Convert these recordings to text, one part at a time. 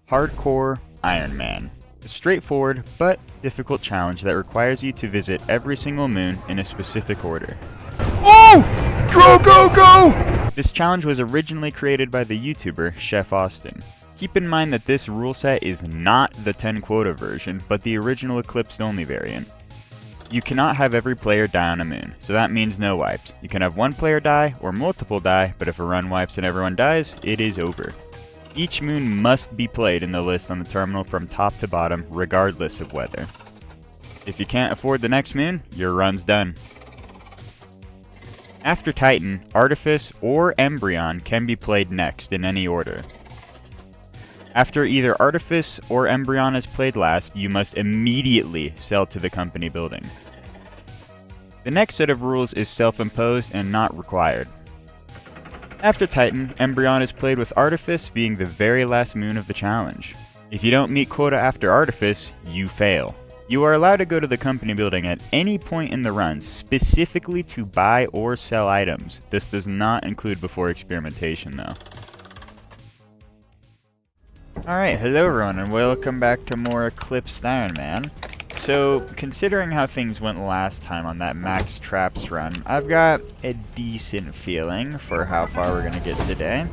Hardcore Iron Man. A straightforward but difficult challenge that requires you to visit every single moon in a specific order. Oh! Go, go, go! This challenge was originally created by the YouTuber Chef Austin. Keep in mind that this rule set is not the 10 quota version, but the original Eclipsed only variant. You cannot have every player die on a moon, so that means no wipes. You can have one player die or multiple die, but if a run wipes and everyone dies, it is over. Each moon must be played in the list on the terminal from top to bottom, regardless of weather. If you can't afford the next moon, your run's done. After Titan, Artifice or Embrion can be played next in any order. After either Artifice or Embrion is played last, you must immediately sell to the company building. The next set of rules is self-imposed and not required. After Titan, Embrion is played with Artifice being the very last moon of the challenge. If you don't meet quota after Artifice, you fail. You are allowed to go to the company building at any point in the run, specifically to buy or sell items. This does not include before Experimentation though. Alright, hello everyone and welcome back to more Eclipsed Iron Man. So, considering how things went last time on that max traps run, I've got a decent feeling for how far we're gonna get today.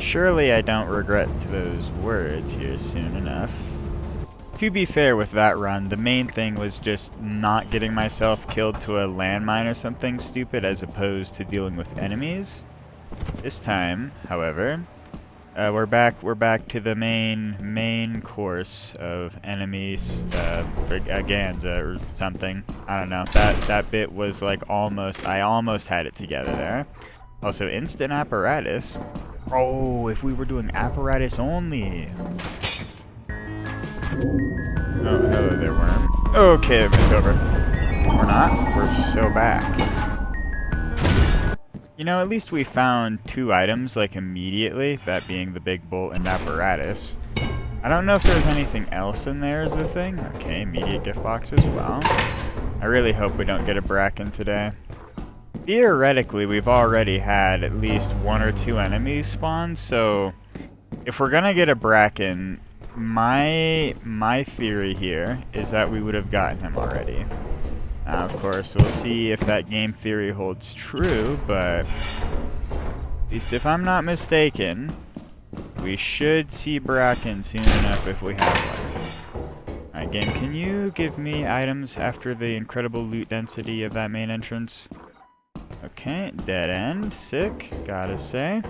Surely I don't regret those words here soon enough. To be fair with that run, the main thing was just not getting myself killed to a landmine or something stupid as opposed to dealing with enemies. This time, however, we're back to the main course of enemies, Ganza or something. I don't know. That bit was like I almost had it together there. Also, instant apparatus. Oh, if we were doing apparatus only. Oh, hello there, worm. Okay, it's over. We're not. We're so back. You know, at least we found 2 items, like, immediately, that being the big bolt and apparatus. I don't know if there's anything else in there as a thing. Okay, immediate gift boxes, wow. I really hope we don't get a Bracken today. Theoretically, we've already had at least 1 or 2 enemies spawn, so if we're gonna get a Bracken, my theory here is that we would have gotten him already. Now, of course, we'll see if that game theory holds true, but at least if I'm not mistaken, we should see Bracken soon enough if we have one. Alright, game, can you give me items after the incredible loot density of that main entrance? Okay, dead end, sick, gotta say.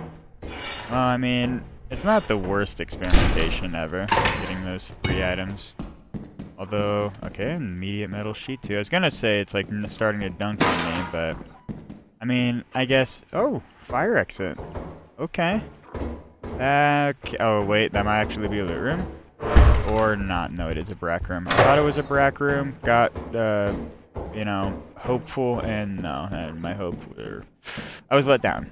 Well, I mean, it's not the worst experimentation ever, getting those free items. Although, okay, immediate metal sheet too. I was gonna say it's like starting to dunk on me, but I mean, I guess. Oh, fire exit. Okay. Oh wait, that might actually be a loot room, or not? No, it is a brack room. I thought it was a brack room. Got, you know, hopeful, and no, and my hope, I was let down.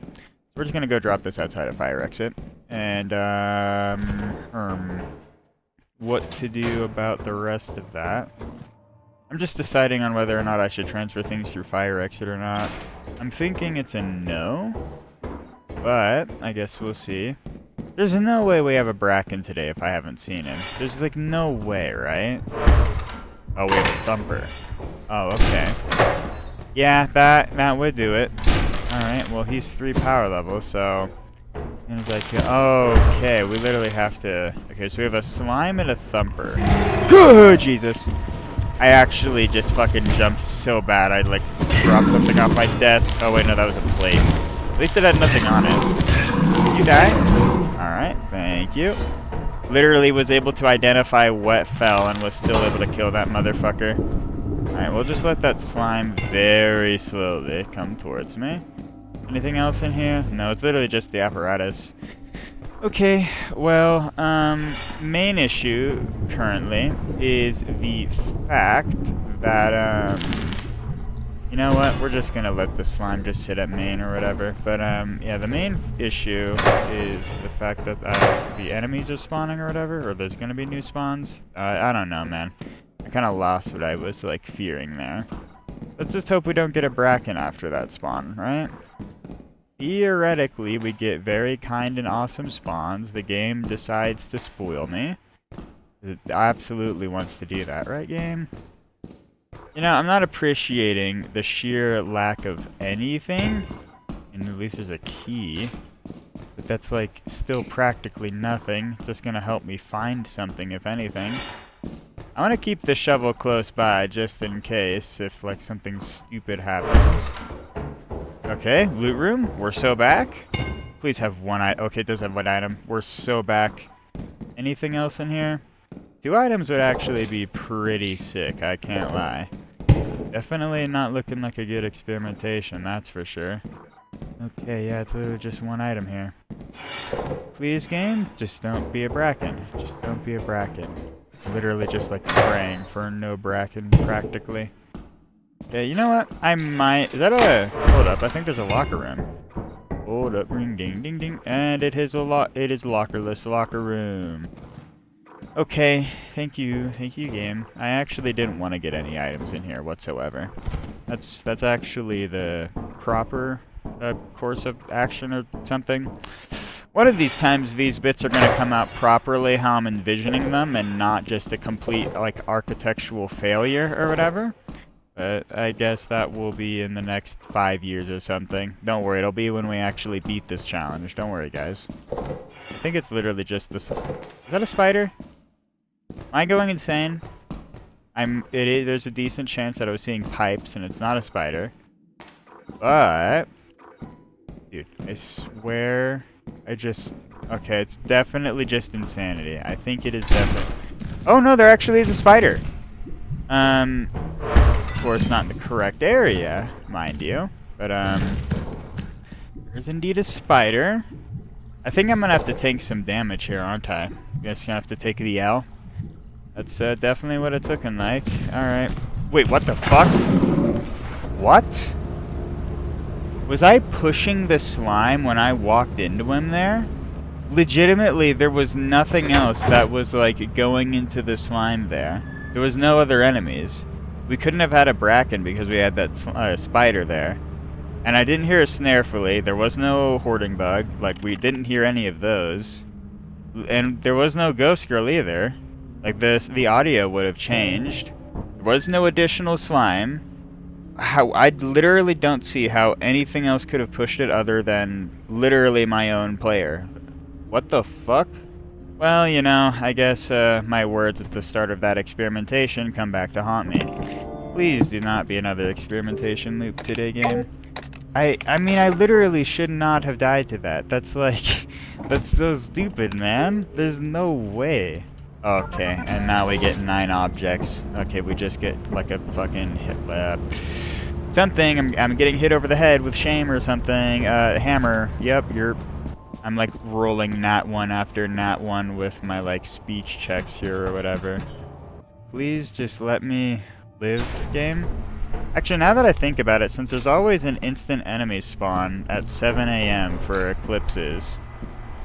We're just gonna go drop this outside of fire exit, and what to do about the rest of that. I'm just deciding on whether or not I should transfer things through fire exit or not. I'm thinking it's a no, but I guess we'll see. There's no way we have a Bracken today if I haven't seen him. There's like no way, right? Oh, we have a Thumper. Oh, okay. Yeah, that would do it. Alright, well he's 3 power levels, so... And it's like, okay, we literally have to... Okay, so we have a Slime and a Thumper. Oh, Jesus. I actually just fucking jumped so bad I'd like drop something off my desk. Oh wait, no, that was a plate. At least it had nothing on it. You die? Alright, thank you. Literally was able to identify what fell and was still able to kill that motherfucker. Alright, we'll just let that slime very slowly come towards me. Anything else in here? No, it's literally just the apparatus. Okay, well, main issue currently is the fact that, you know what, we're just gonna let the slime just sit at main or whatever. But, yeah, the main issue is the fact that the enemies are spawning or whatever, or there's gonna be new spawns. I don't know, man. I kinda lost what I was, like, fearing there. Let's just hope we don't get a Bracken after that spawn, right? theoretically we get very kind and awesome spawns. The game decides to spoil me. It absolutely wants to do that, right, game? You know, I'm not appreciating the sheer lack of anything. And at least there's a key. But that's, like, still practically nothing. It's just gonna help me find something, if anything. I want to keep the shovel close by, just in case, if, like, something stupid happens. Okay, loot room. We're so back. Please have one item. Okay, it does have one item. We're so back. Anything else in here? 2 items would actually be pretty sick, I can't lie. Definitely not looking like a good experimentation, that's for sure. Okay, yeah, it's literally just 1 item here. Please, game, just don't be a bracken. Just don't be a bracken. Literally just like praying for no bracken, practically. Okay, you know what? I might... Is that a... Hold up, I think there's a locker room. Hold up, ring ding ding ding. And it is lockerless locker room. Okay, thank you, game. I actually didn't want to get any items in here whatsoever. That's actually the proper course of action or something. One of these times, these bits are going to come out properly how I'm envisioning them, and not just a complete, like, architectural failure or whatever. But I guess that will be in the next 5 years or something. Don't worry, it'll be when we actually beat this challenge. Don't worry, guys. I think it's literally just this... Is that a spider? Am I going insane? There's a decent chance that I was seeing pipes and it's not a spider. But... Dude, I swear... Okay, it's definitely just insanity. I think it is definitely... Oh no, there actually is a spider! Of course not in the correct area, mind you. But, there's indeed a spider. I think I'm gonna have to take some damage here, aren't I? Guess gonna have to take the L. That's definitely what it's looking like. Alright. Wait, what the fuck? What? Was I pushing the slime when I walked into him there? Legitimately, there was nothing else that was, like, going into the slime there. There was no other enemies. We couldn't have had a bracken because we had that spider there. And I didn't hear a snare flea. There was no hoarding bug. Like, we didn't hear any of those. And there was no ghost girl either. Like, the audio would have changed. There was no additional slime. I literally don't see how anything else could have pushed it other than literally my own player. What the fuck? Well, you know, I guess my words at the start of that experimentation come back to haunt me. Please do not be another experimentation loop today, game. I mean, I literally should not have died to that. That's like... That's so stupid, man. There's no way. Okay, and now we get 9 objects. Okay, we just get like a fucking hit, something. I'm getting hit over the head with shame or something. Hammer. Yep, I'm like rolling nat 1 after nat 1 with my like speech checks here or whatever. Please just let me live, game. Actually, now that I think about it, since there's always an instant enemy spawn at 7 AM for eclipses,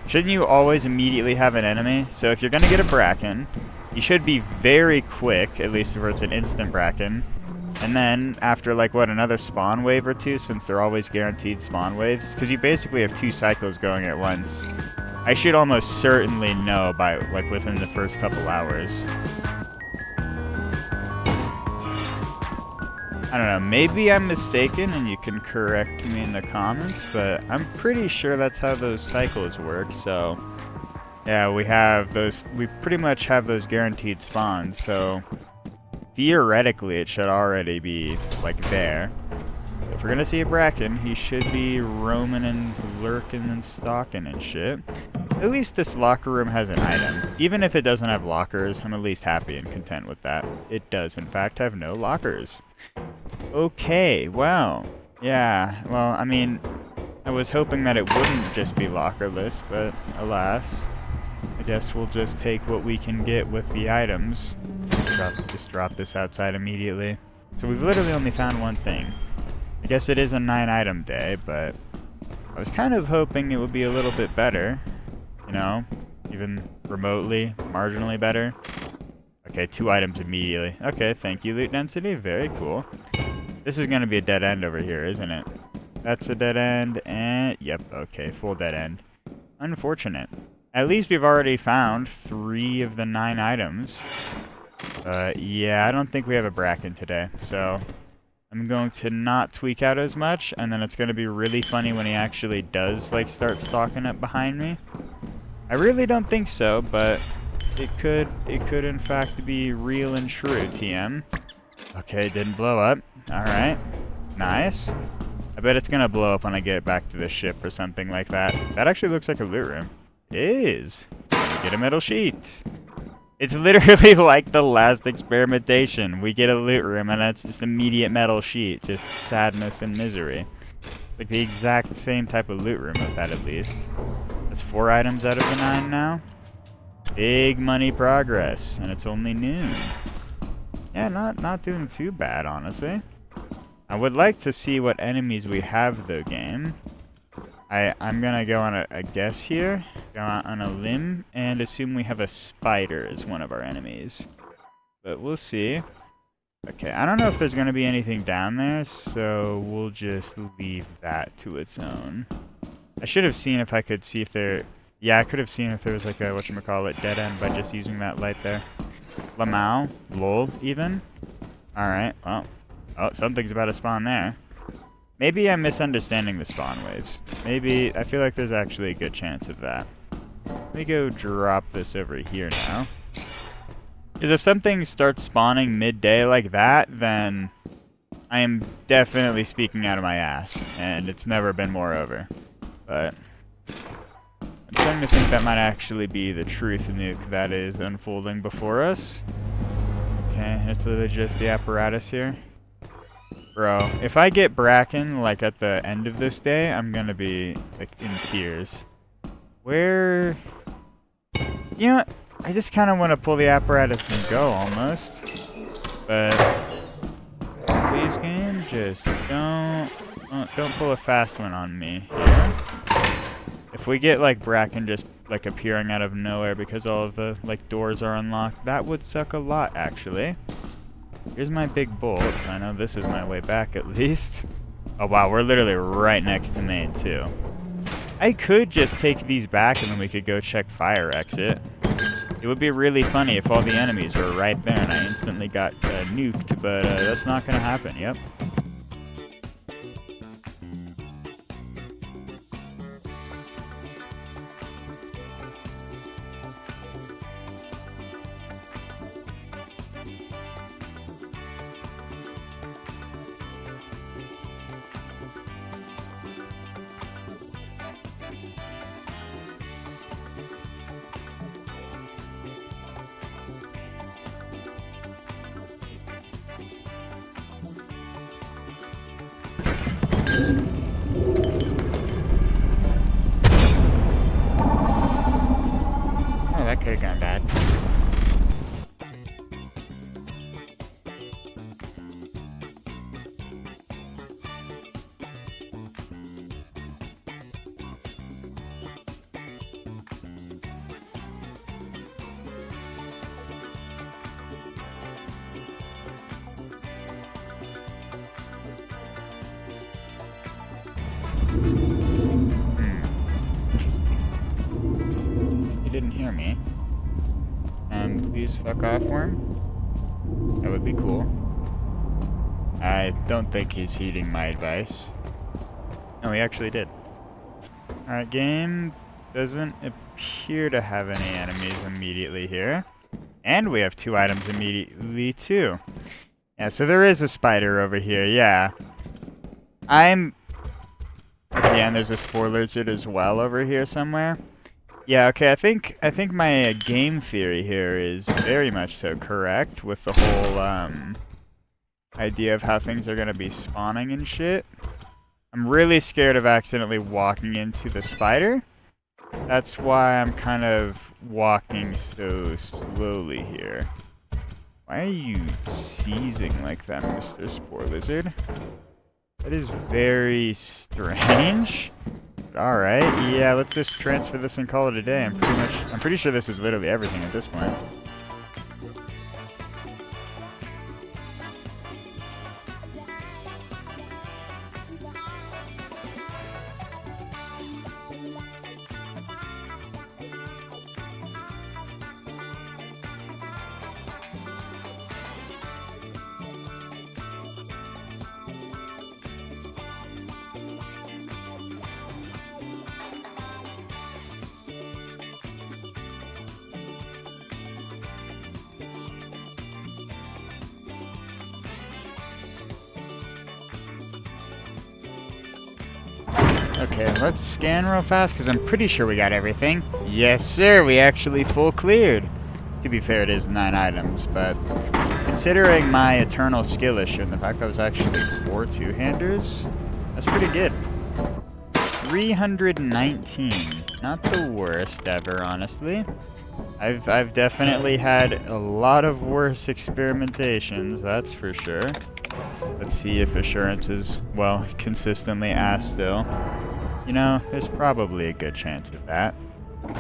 shouldn't you always immediately have an enemy? So if you're going to get a bracken, you should be very quick, at least if it's an instant bracken. And then, after like, what, another spawn wave or 2, since they're always guaranteed spawn waves? Because you basically have 2 cycles going at once. I should almost certainly know by, like, within the first couple hours. I don't know, maybe I'm mistaken and you can correct me in the comments, but I'm pretty sure that's how those cycles work, so... Yeah, we pretty much have those guaranteed spawns, so... Theoretically, it should already be, like, there. If we're gonna see a bracken, he should be roaming and lurking and stalking and shit. At least this locker room has an item. Even if it doesn't have lockers, I'm at least happy and content with that. It does, in fact, have no lockers. Okay, well, yeah, well, I mean, I was hoping that it wouldn't just be lockerless, but alas, I guess we'll just take what we can get with the items. Just drop this outside immediately. So we've literally only found one thing. I guess it is a 9-item day, but I was kind of hoping it would be a little bit better, you know, even remotely, marginally better. Okay, 2 items immediately. Okay, thank you, loot density. Very cool. This is going to be a dead end over here, isn't it? That's a dead end, and yep, okay, full dead end. Unfortunate. At least we've already found 3 of the 9 items. Yeah, I don't think we have a Bracken today, so I'm going to not tweak out as much, and then it's going to be really funny when he actually does, like, start stalking up behind me. I really don't think so, but it could in fact be real and true, TM. Okay, didn't blow up. Alright. Nice. I bet it's gonna blow up when I get back to the ship or something like that. That actually looks like a loot room. It is. Get a metal sheet. It's literally like the last experimentation. We get a loot room and it's just immediate metal sheet. Just sadness and misery. Like the exact same type of loot room with that at least. That's 4 items out of the 9 now. Big money progress. And it's only noon. Yeah, not doing too bad, honestly. I would like to see what enemies we have, though, game. I'm gonna go on a guess here. Go out on a limb and assume we have a spider as one of our enemies. But we'll see. Okay, I don't know if there's gonna be anything down there, so we'll just leave that to its own. I should have seen if I could see if there... Yeah, I could have seen if there was like a, whatchamacallit, dead end by just using that light there. Lamau, lol, even. Alright, well. Oh, something's about to spawn there. Maybe I'm misunderstanding the spawn waves. Maybe, I feel like there's actually a good chance of that. Let me go drop this over here now. Because if something starts spawning midday like that, then I am definitely speaking out of my ass. And it's never been more over. But I'm starting to think that might actually be the truth nuke that is unfolding before us. Okay, it's literally just the apparatus here. Bro, if I get Bracken, like, at the end of this day, I'm gonna be, like, in tears. Where... You know what? I just kind of want to pull the apparatus and go, almost. But... Please, game, just don't pull a fast one on me. Yeah? If we get, like, Bracken just, like, appearing out of nowhere because all of the, like, doors are unlocked, that would suck a lot, actually. Here's my big bolts. I know this is my way back, at least. Oh, wow, we're literally right next to main, too. I could just take these back and then we could go check fire exit. It would be really funny if all the enemies were right there and I instantly got nuked, but that's not going to happen, yep. Oh, that could have gone bad. He didn't hear me. Please fuck off, worm. That would be cool. I don't think he's heeding my advice. No, he actually did. Alright, game doesn't appear to have any enemies immediately here. And we have 2 items immediately, too. Yeah, so there is a spider over here, yeah. Okay, and there's a spore lizard as well over here somewhere. Yeah, okay, I think my game theory here is very much so correct with the whole idea of how things are going to be spawning and shit. I'm really scared of accidentally walking into the spider. That's why I'm kind of walking so slowly here. Why are you seizing like that, Mr. Spore Lizard? That is very strange. Alright, yeah, let's just transfer this and call it a day. I'm pretty sure this is literally everything at this point. Okay, let's scan real fast because I'm pretty sure we got everything. Yes, sir, we actually full cleared. To be fair, it is 9 items, but considering my eternal skill issue and the fact that was actually 4 two-handers, that's pretty good. 319. Not the worst ever, honestly. I've definitely had a lot of worse experimentations, that's for sure. Let's see if assurance is, well, consistently ass still. You know, there's probably a good chance of that.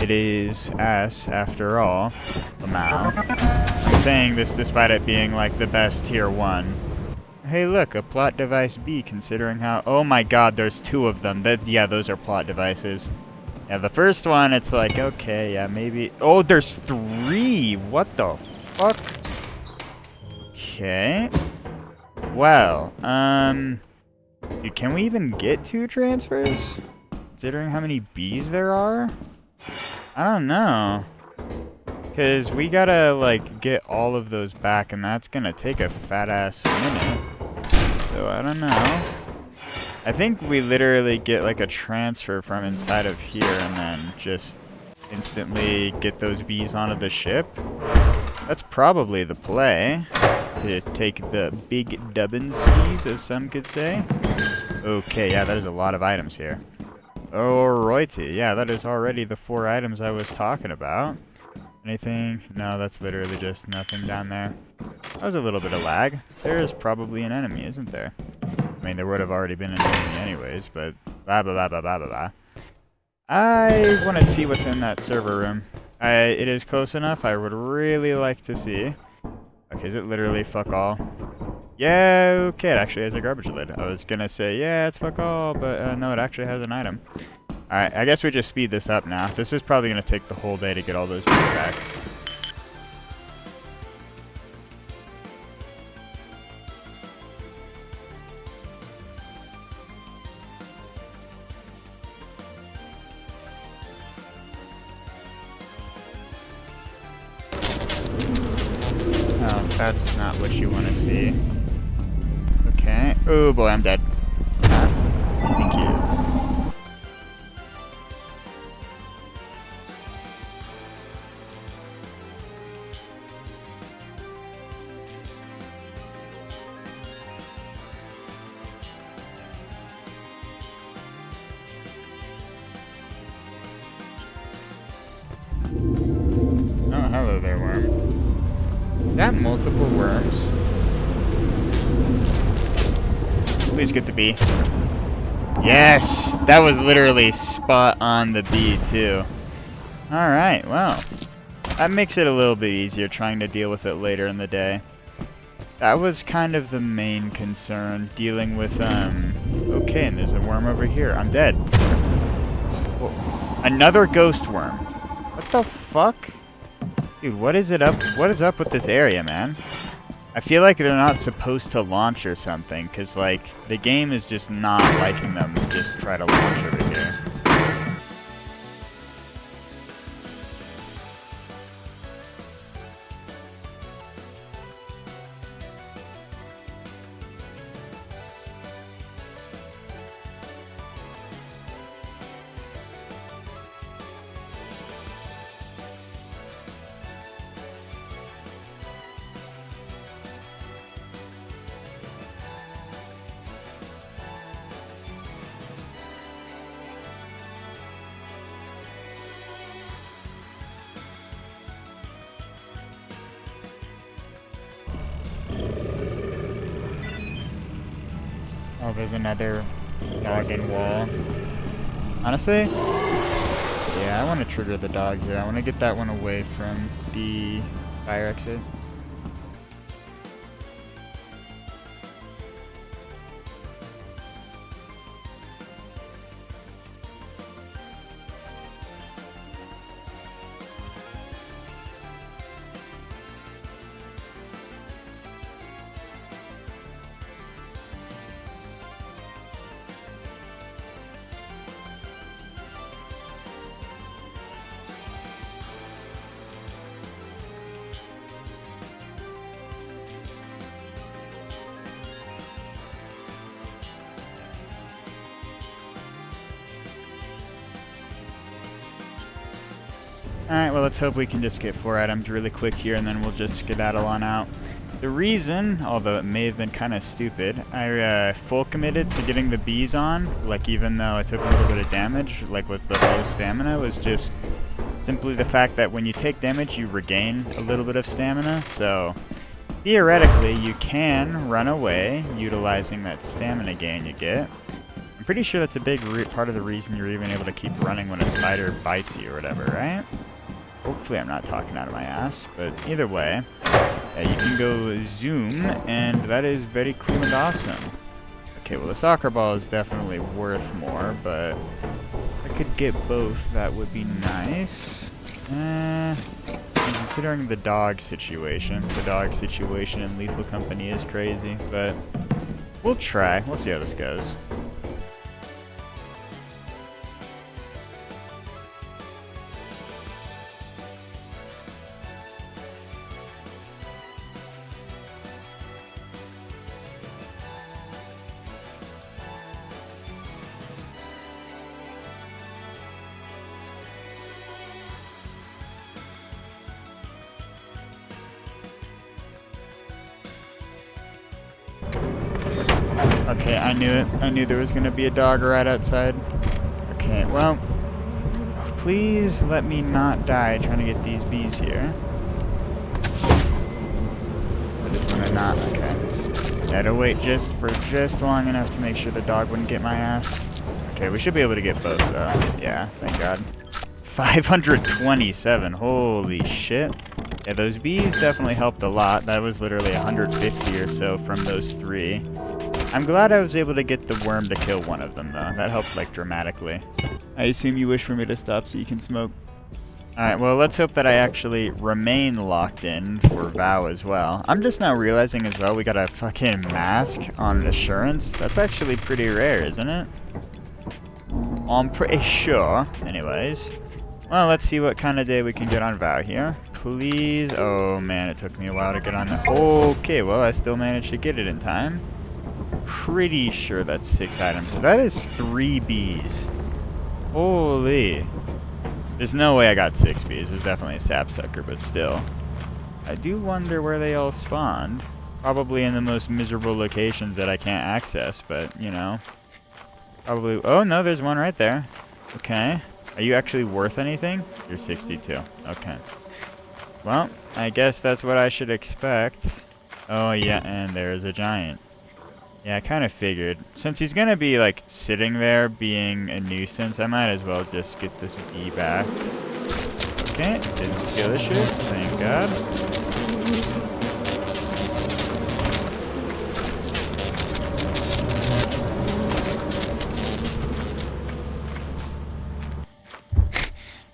It is ass, after all. Lamau. I'm saying this despite it being, like, the best tier 1. Hey, look, a plot device B, considering how... Oh my god, there's 2 of them. Yeah, those are plot devices. Yeah, the first one, it's like, okay, yeah, maybe... Oh, there's 3! What the fuck? Okay. Well, dude, can we even get 2 transfers? Considering how many Bs there are? I don't know. Because we gotta, like, get all of those back, and that's gonna take a fat-ass minute. So, I don't know. I think we literally get, like, a transfer from inside of here, and then just instantly get those Bs onto the ship. That's probably the play. To take the big dubbinskies, as some could say. Okay, yeah, that is a lot of items here. Alrighty, yeah, that is already the 4 items I was talking about. Anything? No, that's literally just nothing down there. That was a little bit of lag. There is probably an enemy, isn't there? I mean, there would have already been an enemy anyways, but blah, blah, blah, blah, blah, blah, blah. I want to see what's in that server room. It is close enough. I would really like to see. Okay, is it literally fuck all? Yeah, okay, it actually has a garbage lid. I was gonna say, yeah, it's fuck all, but no, it actually has an item. Alright, I guess we just speed this up now. This is probably gonna take the whole day to get all those people back. Oh, that's not what you want to see. Okay. Oh boy, I'm dead. Thank you. Oh, hello there, worm. Is that multiple worms? Please get the B. Yes! That was literally spot on the B, too. Alright, well. That makes it a little bit easier trying to deal with it later in the day. That was kind of the main concern, dealing with, Okay, and there's a worm over here. I'm dead. Whoa. Another ghost worm. What the fuck? Dude, what is up with this area, man? I feel like they're not supposed to launch or something, because, like, the game is just not liking them to just try to launch over here. Oh, there's another noggin wall. Honestly, yeah, I want to trigger the dog here. I want to get that one away from the fire exit. Alright, well, let's hope we can just get 4 items really quick here, and then we'll just skedaddle on out. The reason, although it may have been kind of stupid, I full committed to getting the bees on, like even though I took a little bit of damage, like with the low stamina, was just simply the fact that when you take damage, you regain a little bit of stamina, so theoretically, you can run away utilizing that stamina gain you get. I'm pretty sure that's a big part of the reason you're even able to keep running when a spider bites you or whatever, right? Hopefully I'm not talking out of my ass, but either way, you can go zoom, and that is very cool and awesome. Okay, well the soccer ball is definitely worth more, but if I could get both, that would be nice. Considering the dog situation in Lethal Company is crazy, but we'll try. We'll see how this goes. Okay, I knew it. I knew there was going to be a dog right outside. Okay, well, please let me not die trying to get these bees here. I just want to not. Okay. I had to wait just long enough to make sure the dog wouldn't get my ass. Okay, we should be able to get both, though. Yeah, thank God. 527. Holy shit. Yeah, those bees definitely helped a lot. That was literally 150 or so from those 3. I'm glad I was able to get the worm to kill one of them, though. That helped, like, dramatically. I assume you wish for me to stop so you can smoke. Alright, well, let's hope that I actually remain locked in for Vow as well. I'm just now realizing as well we got a fucking mask on Assurance. That's actually pretty rare, isn't it? I'm pretty sure. Anyways. Well, let's see what kind of day we can get on Vow here. Please. Oh, man, it took me a while to get on that. Okay, well, I still managed to get it in time. Pretty sure that's 6 items. So that is 3 bees. Holy. There's no way I got 6 bees. There's definitely a sapsucker, but still. I do wonder where they all spawned. Probably in the most miserable locations that I can't access, but, you know. Probably. Oh, no, there's one right there. Okay. Are you actually worth anything? You're 62. Okay. Well, I guess that's what I should expect. Oh, yeah, and there's a giant. Yeah, I kind of figured. Since he's going to be, like, sitting there being a nuisance, I might as well just get this bee back. Okay, didn't steal the shit. Thank God.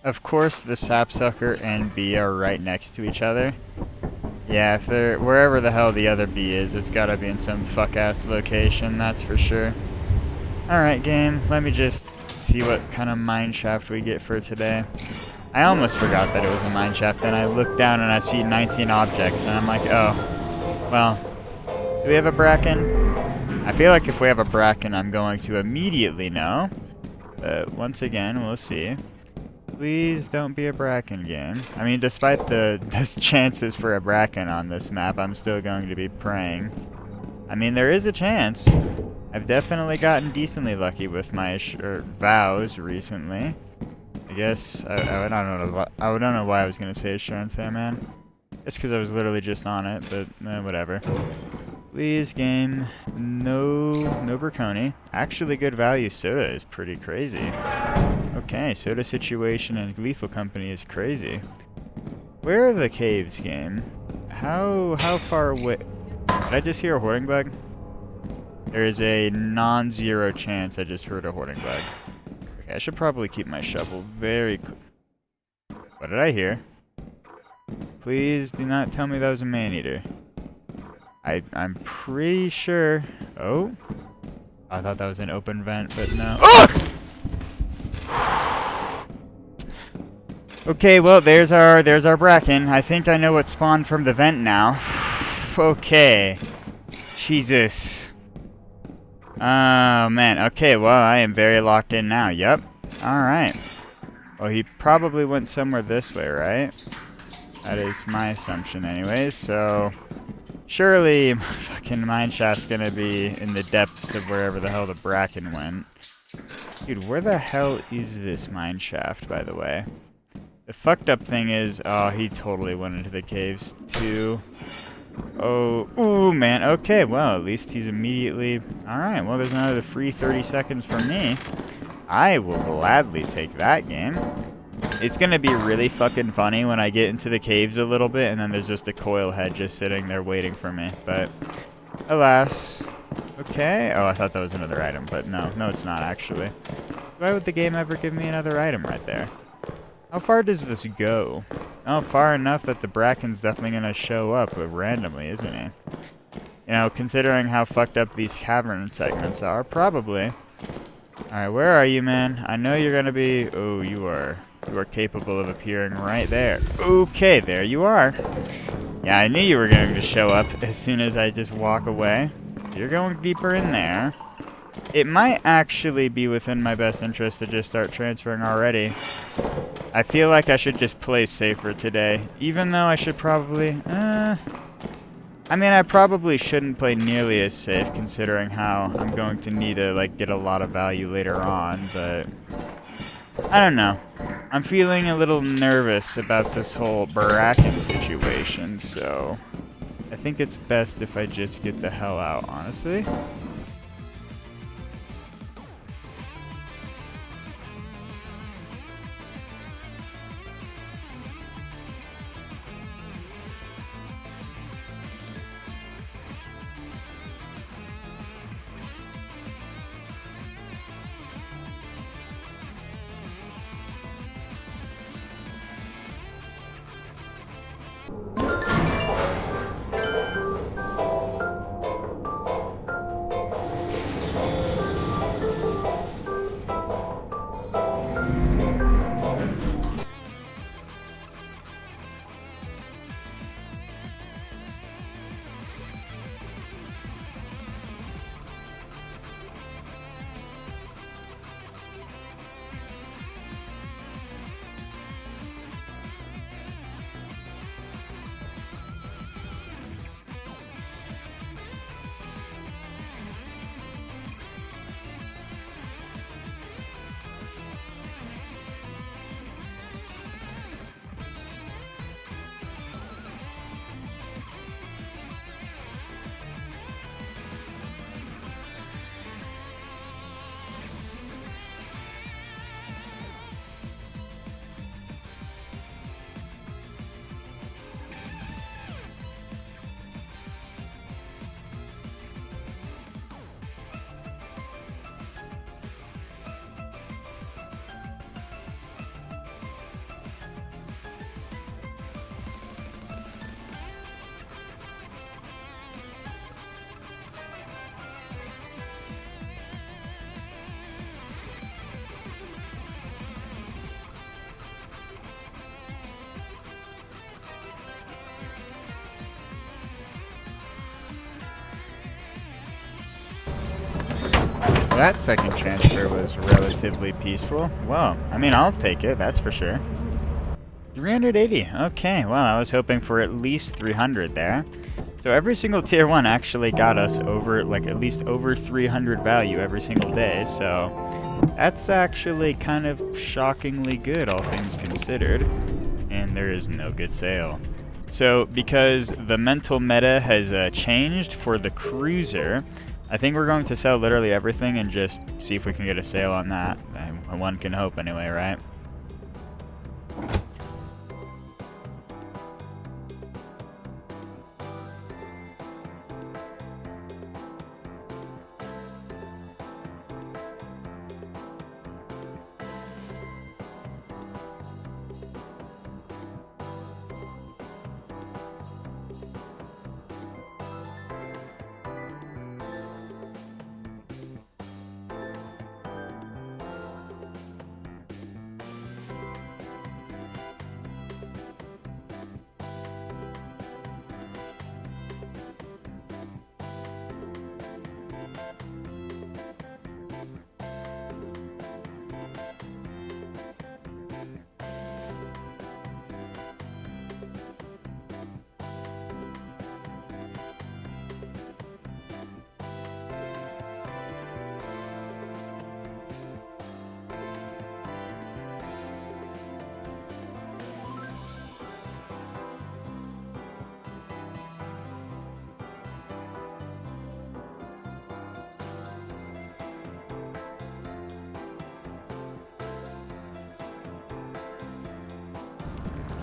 Of course, the sapsucker and bee are right next to each other. Yeah, if they're wherever the hell the other bee is, it's gotta be in some fuck-ass location, that's for sure. Alright, game, let me just see what kind of mineshaft we get for today. I almost forgot that it was a mineshaft, then I look down and I see 19 objects, and I'm like, oh, well, do we have a bracken? I feel like if we have a bracken, I'm going to immediately know. But once again, we'll see. Please don't be a bracken game. I mean, despite the chances for a bracken on this map, I'm still going to be praying. I mean, there is a chance. I've definitely gotten decently lucky with my vows recently. I guess I don't know why I was gonna say assurance there, man. It's because I was literally just on it, but whatever. Please, game, no Braconi. Actually, good value soda is pretty crazy. Okay, soda situation in Lethal Company is crazy. Where are the caves, game? How far away? Did I just hear a hoarding bug? There is a non-zero chance I just heard a hoarding bug. Okay, I should probably keep my shovel very clear. What did I hear? Please do not tell me that was a man-eater. I'm pretty sure. Oh, I thought that was an open vent, but no. Oh! Okay, well, there's our bracken. I think I know what spawned from the vent now. Okay. Jesus. Oh, man. Okay, well, I am very locked in now. Yep. Alright. Well, he probably went somewhere this way, right? That is my assumption anyways, so... Surely, my fucking mineshaft's gonna be in the depths of wherever the hell the bracken went. Dude, where the hell is this mineshaft, by the way? The fucked up thing is, oh, he totally went into the caves, too. Oh, ooh, man. Okay, well, at least he's immediately... Alright, well, there's another free 30 seconds for me. I will gladly take that game. It's gonna be really fucking funny when I get into the caves a little bit, and then there's just a coil head just sitting there waiting for me. But, alas. Okay. Oh, I thought that was another item, but no. No, it's not, actually. Why would the game ever give me another item right there? How far does this go? Oh, far enough that the bracken's definitely gonna show up randomly, isn't he? You know, considering how fucked up these cavern segments are, probably. Alright, where are you, man? I know you're gonna be... Oh, you are capable of appearing right there. Okay, there you are. Yeah, I knew you were going to show up as soon as I just walk away. You're going deeper in there. It might actually be within my best interest to just start transferring already. I feel like I should just play safer today, even though I should probably... I mean, I probably shouldn't play nearly as safe, considering how I'm going to need to, like, get a lot of value later on, but... I don't know. I'm feeling a little nervous about this whole bracken situation, so... I think it's best if I just get the hell out, honestly. That second transfer was relatively peaceful. Well, I mean, I'll take it, that's for sure. 380. Okay, well, I was hoping for at least 300 there. So every single tier 1 actually got us over, like, at least over 300 value every single day, so that's actually kind of shockingly good, all things considered. And there is no good sale. So, because the mental meta has changed for the cruiser, I think we're going to sell literally everything and just see if we can get a sale on that. One can hope anyway, right?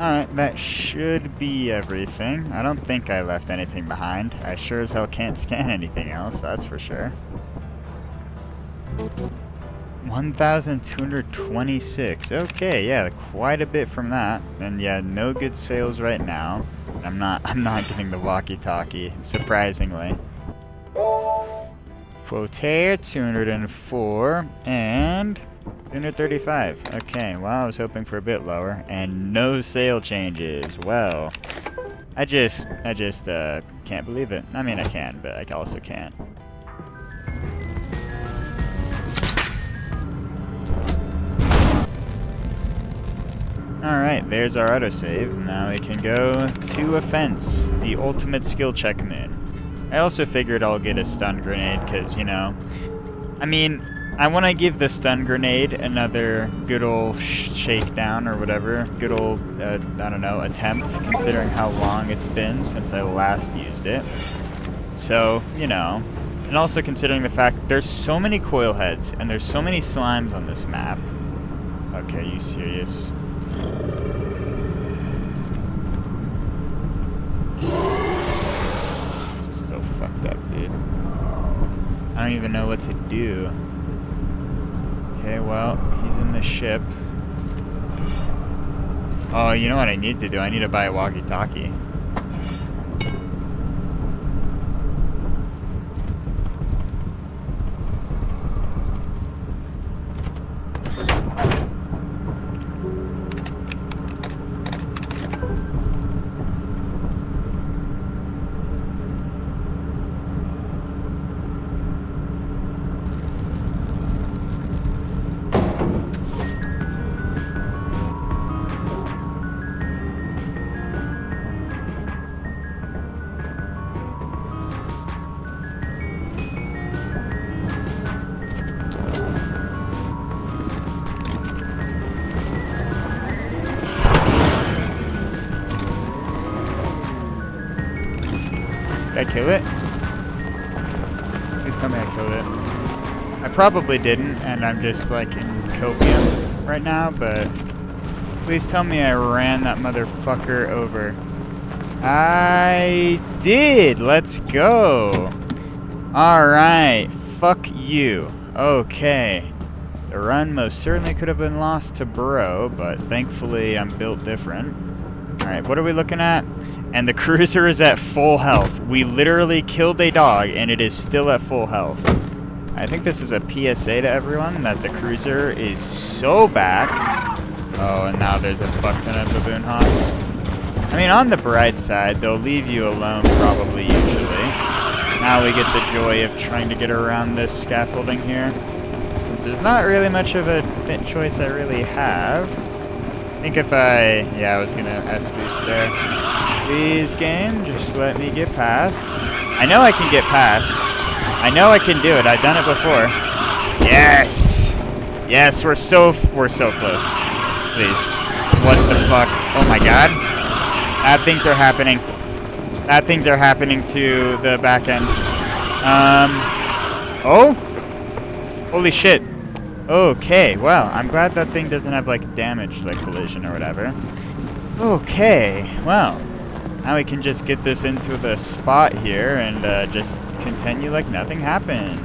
Alright, that should be everything. I don't think I left anything behind. I sure as hell can't scan anything else, that's for sure. 1,226. Okay, yeah, quite a bit from that. And yeah, no good sales right now. I'm not getting the walkie-talkie, surprisingly. Quotaire, 204, and 235. Okay, well, I was hoping for a bit lower, and no sale changes. Well, I just can't believe it. I mean, I can, but I also can't. Alright, there's our autosave. Now we can go to Offense, the ultimate skill check moon. I also figured I'll get a stun grenade, because, you know, I mean, I want to give the stun grenade another good old shakedown or whatever. Good old, I don't know, attempt, considering how long it's been since I last used it. So, you know, and also considering the fact there's so many coil heads and there's so many slimes on this map. Okay, you serious? This is so fucked up, dude. I don't even know what to do. Okay, well, he's in the ship. Oh, you know what I need to do? I need to buy a walkie-talkie. Did I kill it? Please tell me I killed it. I probably didn't, and I'm just like in copium right now, but please tell me I ran that motherfucker over. I did! Let's go! Alright, fuck you. Okay. The run most certainly could have been lost to Bro, but thankfully I'm built different. Alright, what are we looking at? And the cruiser is at full health. We literally killed a dog, and it is still at full health. I think this is a PSA to everyone, that the cruiser is so back. Oh, and now there's a fuck ton of baboon hawks. I mean, on the bright side, they'll leave you alone probably usually. Now we get the joy of trying to get around this scaffolding here. Since there's not really much of a choice I really have. I think if yeah, I was gonna S-boost there. Please, game, just let me get past. I know I can get past. I know I can do it. I've done it before. Yes! Yes, we're so close. Please. What the fuck? Oh my god. Bad things are happening. Bad things are happening to the back end. Oh? Holy shit. Okay, well, I'm glad that thing doesn't have, like, damage, like collision or whatever. Okay, well. Now we can just get this into the spot here and just continue like nothing happened.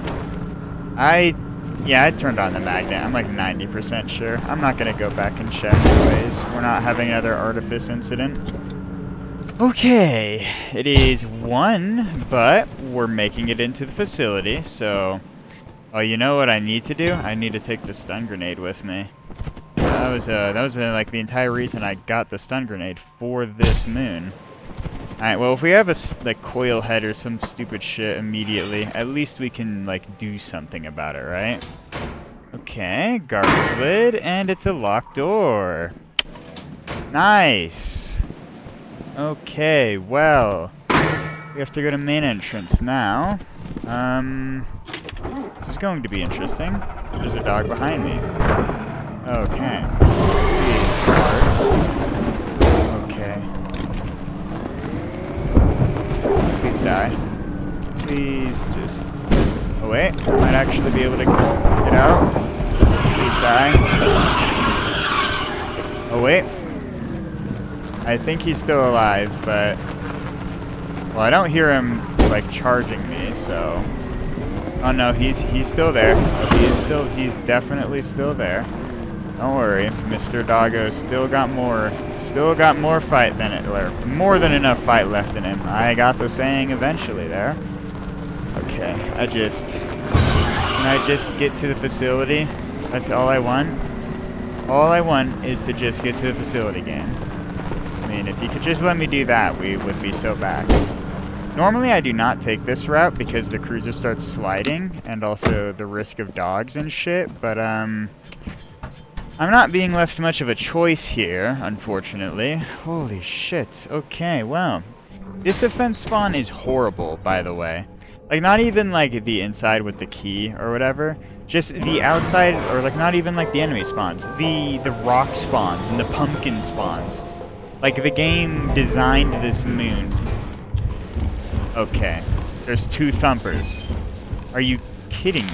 Yeah, I turned on the magnet. I'm like 90% sure. I'm not going to go back and check anyways. We're not having another Artifice incident. Okay, it is 1, but we're making it into the facility, so... Oh, you know what I need to do? I need to take the stun grenade with me. That was like the entire reason I got the stun grenade for this moon. Alright, well, if we have a like coil head or some stupid shit immediately, at least we can like do something about it, right? Okay, garbage lid, and it's a locked door. Nice. Okay, well, we have to go to main entrance now. This is going to be interesting. There's a dog behind me. Okay. Please, start. Okay. Please die. Please just... Oh wait, I might actually be able to get out. Please die. Oh wait. I think he's still alive, but... Well, I don't hear him, like, charging me, so... Oh no, he's still there. He's definitely still there. Don't worry, Mr. Doggo still got more fight than it, or more than enough fight left in him. I got the saying eventually there. Okay, can I just get to the facility? That's all I want. All I want is to just get to the facility game. I mean, if you could just let me do that, we would be so back. Normally I do not take this route because the cruiser starts sliding and also the risk of dogs and shit, but I'm not being left much of a choice here, unfortunately. Holy shit. Okay, well, this offense spawn is horrible, by the way. Like, not even like the inside with the key or whatever, just the outside, or like not even like the enemy spawns, the rock spawns and the pumpkin spawns. Like, the game designed this moon. Okay, there's 2 thumpers. Are you kidding me?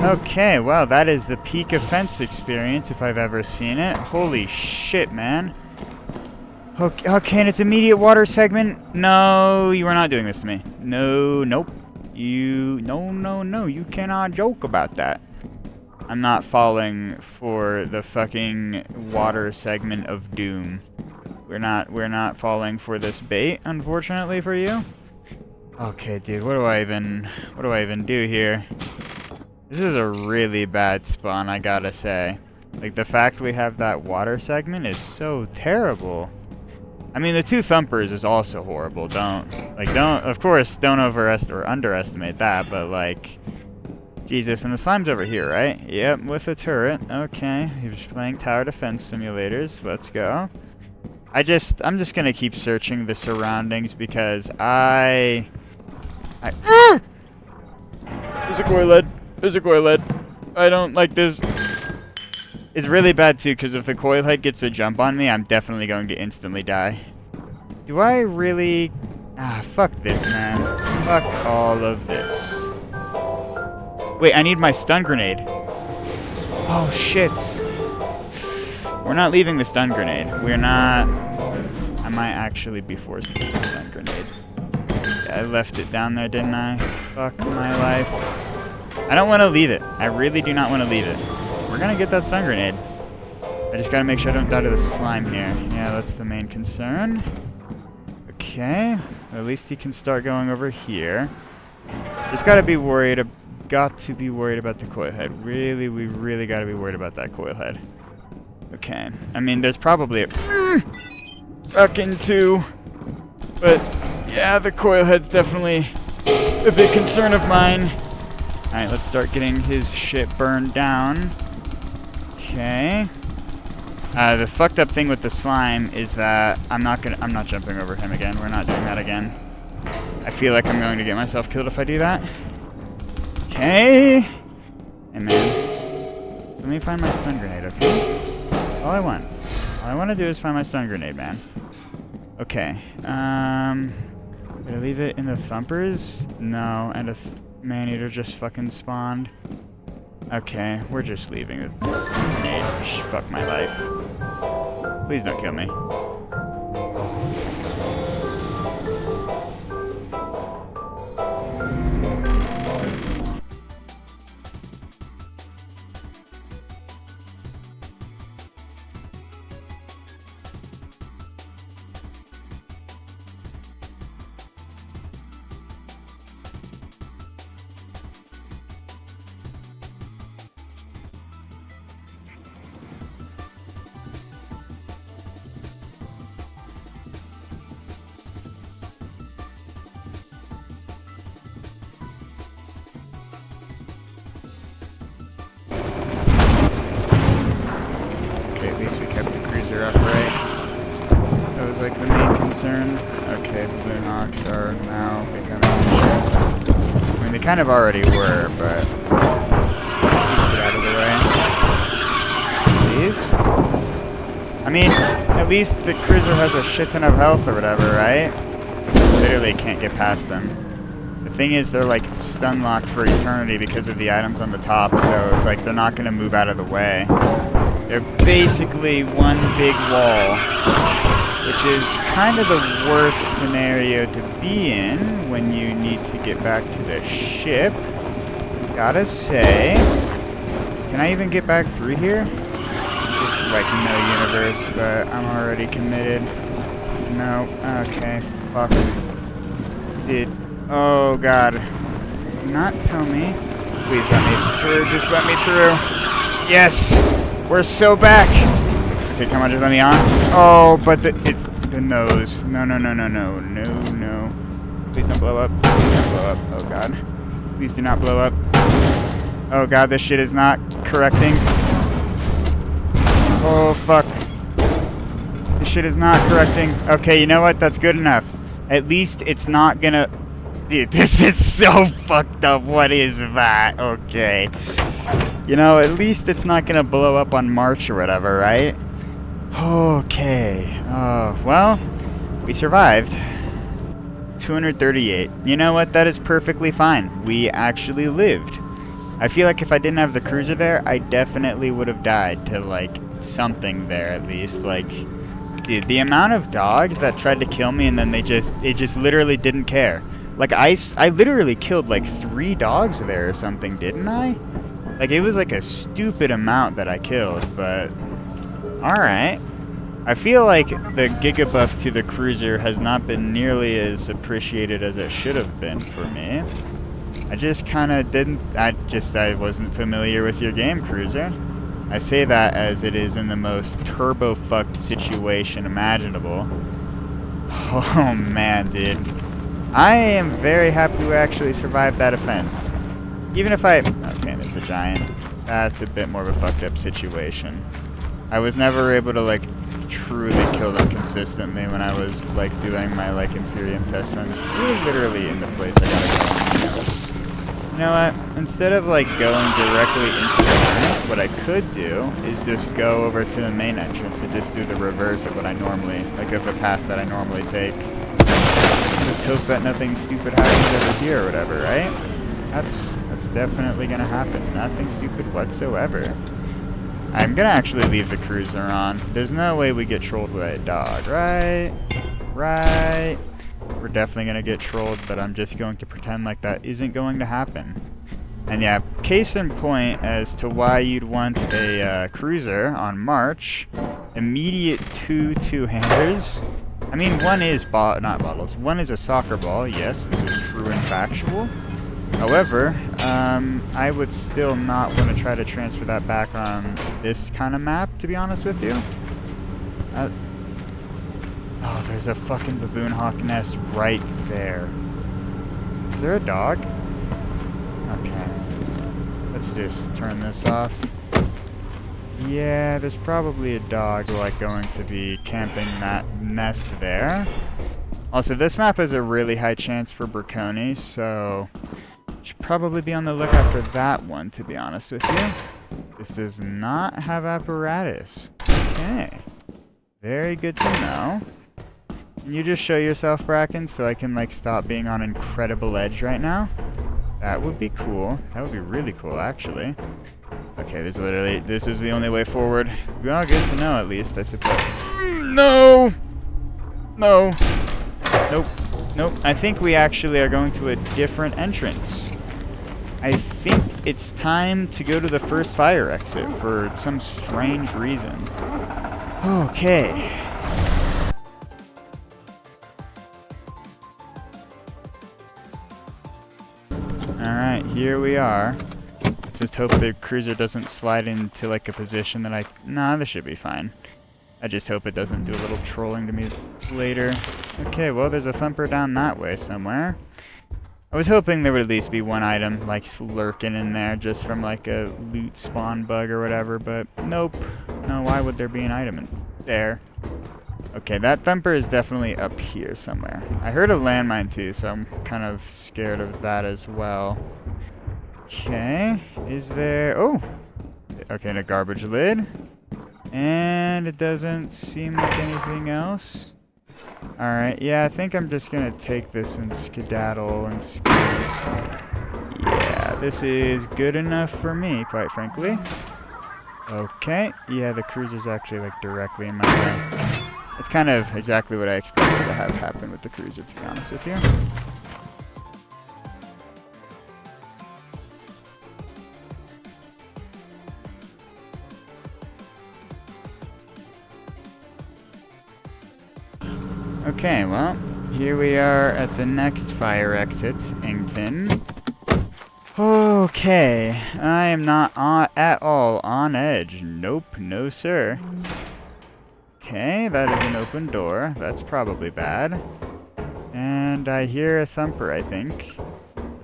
Okay, well, that is the peak offense experience if I've ever seen it. Holy shit, man. Okay, and it's immediate water segment. No, you are not doing this to me. No, nope. No, you cannot joke about that. I'm not falling for the fucking water segment of doom. We're not falling for this bait, unfortunately for you. Okay, dude, what do I even do here? This is a really bad spawn, I gotta say. Like, the fact we have that water segment is so terrible. I mean, the 2 thumpers is also horrible. Of course, don't underestimate that, but like, Jesus, and the slime's over here, right? Yep, with a turret. Okay, he was playing tower defense simulators. Let's go. I'm just gonna keep searching the surroundings because there's a coil head. I don't like this. It's really bad too, because if the coil head gets a jump on me, I'm definitely going to instantly die. Do I really... fuck this, man. Fuck all of this. Wait, I need my stun grenade. Oh, shit. We're not leaving the stun grenade. We're not... I might actually be forced to take the stun grenade. Yeah, I left it down there, didn't I? Fuck my life. I don't want to leave it. I really do not want to leave it. We're gonna get that stun grenade. I just gotta make sure I don't die to the slime here. Yeah, that's the main concern. Okay. At least he can start going over here. Just gotta be worried about... Got to be worried about the coil head. We really gotta be worried about that coil head. Okay. I mean, there's probably a... fucking 2. But, yeah, the coil head's definitely a big concern of mine. Alright, let's start getting his shit burned down. Okay. The fucked up thing with the slime is that I'm not jumping over him again. We're not doing that again. I feel like I'm going to get myself killed if I do that. Okay. Hey, man. Let me find my stun grenade, okay? All I want to do is find my stun grenade, man. Okay. Did I leave it in the thumpers? No, and a man-eater just fucking spawned. Okay, we're just leaving the grenade. Fuck my life. Please don't kill me. At least we kept the cruiser upright. That was like the main concern. Okay, the Boon Hawks are now becoming an issue. I mean, they kind of already were, but let's get out of the way. Please? I mean, at least the cruiser has a shit ton of health or whatever, right? Literally can't get past them. The thing is, they're like stun locked for eternity because of the items on the top, so it's like they're not going to move out of the way. They're basically one big wall, which is kind of the worst scenario to be in when you need to get back to the ship. Gotta say, can I even get back through here? Just like no universe, but I'm already committed. No, okay, fuck. Dude, oh god. Do not tell me. Please let me through, just let me through. Yes! We're so back! Okay, come on, just let me on. Oh, but it's the nose. No, no, no, no, no, no, no. Please don't blow up. Please don't blow up. Oh god. Please do not blow up. Oh god, this shit is not correcting. Oh fuck. This shit is not correcting. Okay, you know what? That's good enough. At least it's not gonna... Dude, this is so fucked up. What is that? Okay. You know, at least it's not gonna blow up on March or whatever, right? Okay. Oh, well, we survived. 238. You know what? That is perfectly fine. We actually lived. I feel like if I didn't have the cruiser there, I definitely would have died to, like, something there at least. Like, dude, the amount of dogs that tried to kill me and then they just literally didn't care. Like, I literally killed, like, 3 dogs there or something, didn't I? Like, it was, like, a stupid amount that I killed, but... Alright. I feel like the Giga buff to the cruiser has not been nearly as appreciated as it should have been for me. I just kind of didn't... I wasn't familiar with your game, cruiser. I say that as it is in the most turbo-fucked situation imaginable. Oh, man, dude. I am very happy we actually survived that offense. Even if I... Okay, it's a giant. That's a bit more of a fucked up situation. I was never able to, like, truly kill them consistently when I was, like, doing my, like, Empyrean test runs. It was literally in the place I gotta go. You know what? Instead of, like, going directly into the entrance, what I could do is just go over to the main entrance and just do the reverse of what I normally... Like, of the path that I normally take. Just hope that nothing stupid happens over here or whatever, right? That's definitely gonna happen. Nothing stupid whatsoever. I'm gonna actually leave the cruiser on. There's no way we get trolled by a dog, right? Right. We're definitely gonna get trolled, but I'm just going to pretend like that isn't going to happen. And yeah, case in point as to why you'd want a cruiser on March. Immediate 2 two-handers. I mean, one is not bottles. One is a soccer ball, yes, this is true and factual. However, I would still not want to try to transfer that back on this kind of map, to be honest with you. Oh, there's a fucking baboon hawk nest right there. Is there a dog? Okay. Let's just turn this off. Yeah, there's probably a dog, like, going to be camping that nest there. Also, this map has a really high chance for Braconi, so... should probably be on the lookout for that one, to be honest with you. This does not have apparatus. Okay. Very good to know. Can you just show yourself, Bracken, so I can, like, stop being on incredible edge right now? That would be cool. That would be really cool, actually. Okay, this is the only way forward. Well, good to know, at least, I suppose. No! No. Nope. Nope. I think we actually are going to a different entrance. I think it's time to go to the first fire exit for some strange reason. Okay. Alright, here we are. Let's just hope the cruiser doesn't slide into, like, a position that Nah, this should be fine. I just hope it doesn't do a little trolling to me later. Okay, well, there's a thumper down that way somewhere. I was hoping there would at least be one item, like, lurking in there just from, like, a loot spawn bug or whatever, but nope. No, why would there be an item in there? Okay, that thumper is definitely up here somewhere. I heard a landmine too, so I'm kind of scared of that as well. Okay, is there... Oh! Okay, and a garbage lid. And it doesn't seem like anything else. Alright, yeah, I think I'm just gonna take this and skedaddle and skills. Yeah, this is good enough for me, quite frankly. Okay, yeah, the cruiser's actually, like, directly in my way. It's kind of exactly what I expected to have happen with the cruiser, to be honest with you. Okay, well, here we are at the next fire exit, Ington. Okay, I am not at all on edge. Nope, no sir. Okay, that is an open door. That's probably bad. And I hear a thumper, I think.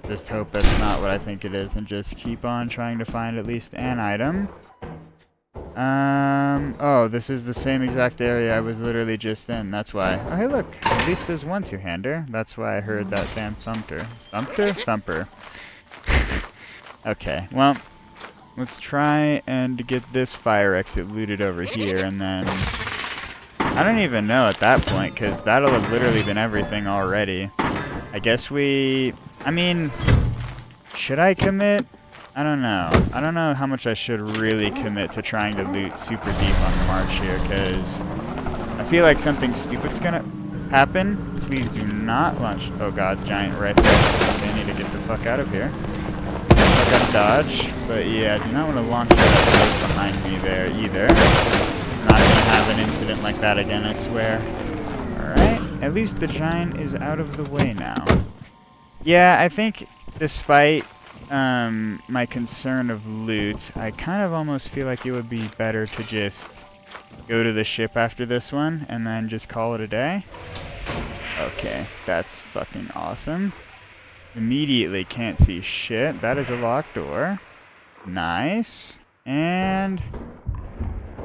Just hope that's not what I think it is and just keep on trying to find at least an item. Oh, this is the same exact area I was literally just in. That's why. Oh, hey, look. At least there's one two-hander. That's why I heard that damn thumper. Thumper. Okay, well, let's try and get this fire exit looted over here, and then... I don't even know at that point, because that'll have literally been everything already. I guess we... I mean, should I commit? I don't know. I don't know how much I should really commit to trying to loot super deep on the march here, because I feel like something stupid's gonna happen. Please do not launch... Oh god, giant right there. They need to get the fuck out of here. I gotta dodge, but yeah, I do not want to launch that behind me there either. I'm not gonna have an incident like that again, I swear. Alright, at least the giant is out of the way now. Yeah, I think despite my concern of loot, I kind of almost feel like it would be better to just go to the ship after this one and then just call it a day. Okay, that's fucking awesome. Immediately can't see shit. That is a locked door. Nice. And...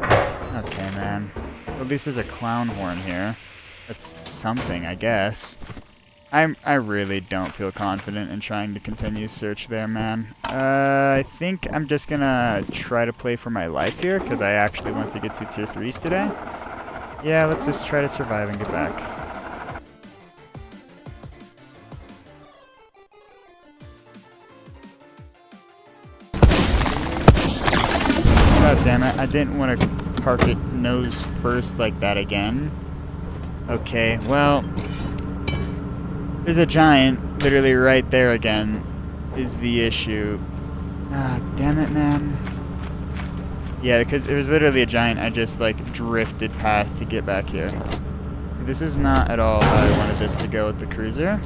okay, man. At least there's a clown horn here. That's something, I guess. I really don't feel confident in trying to continue search there, man. I think I'm just gonna try to play for my life here, because I actually want to get to tier 3s today. Yeah, let's just try to survive and get back. God damn it, I didn't want to park it nose first like that again. Okay, well, there's a giant literally right there again is the issue. Ah, damn it, man. Yeah, because there was literally a giant I just like drifted past to get back here. This is not at all how I wanted this to go with the cruiser.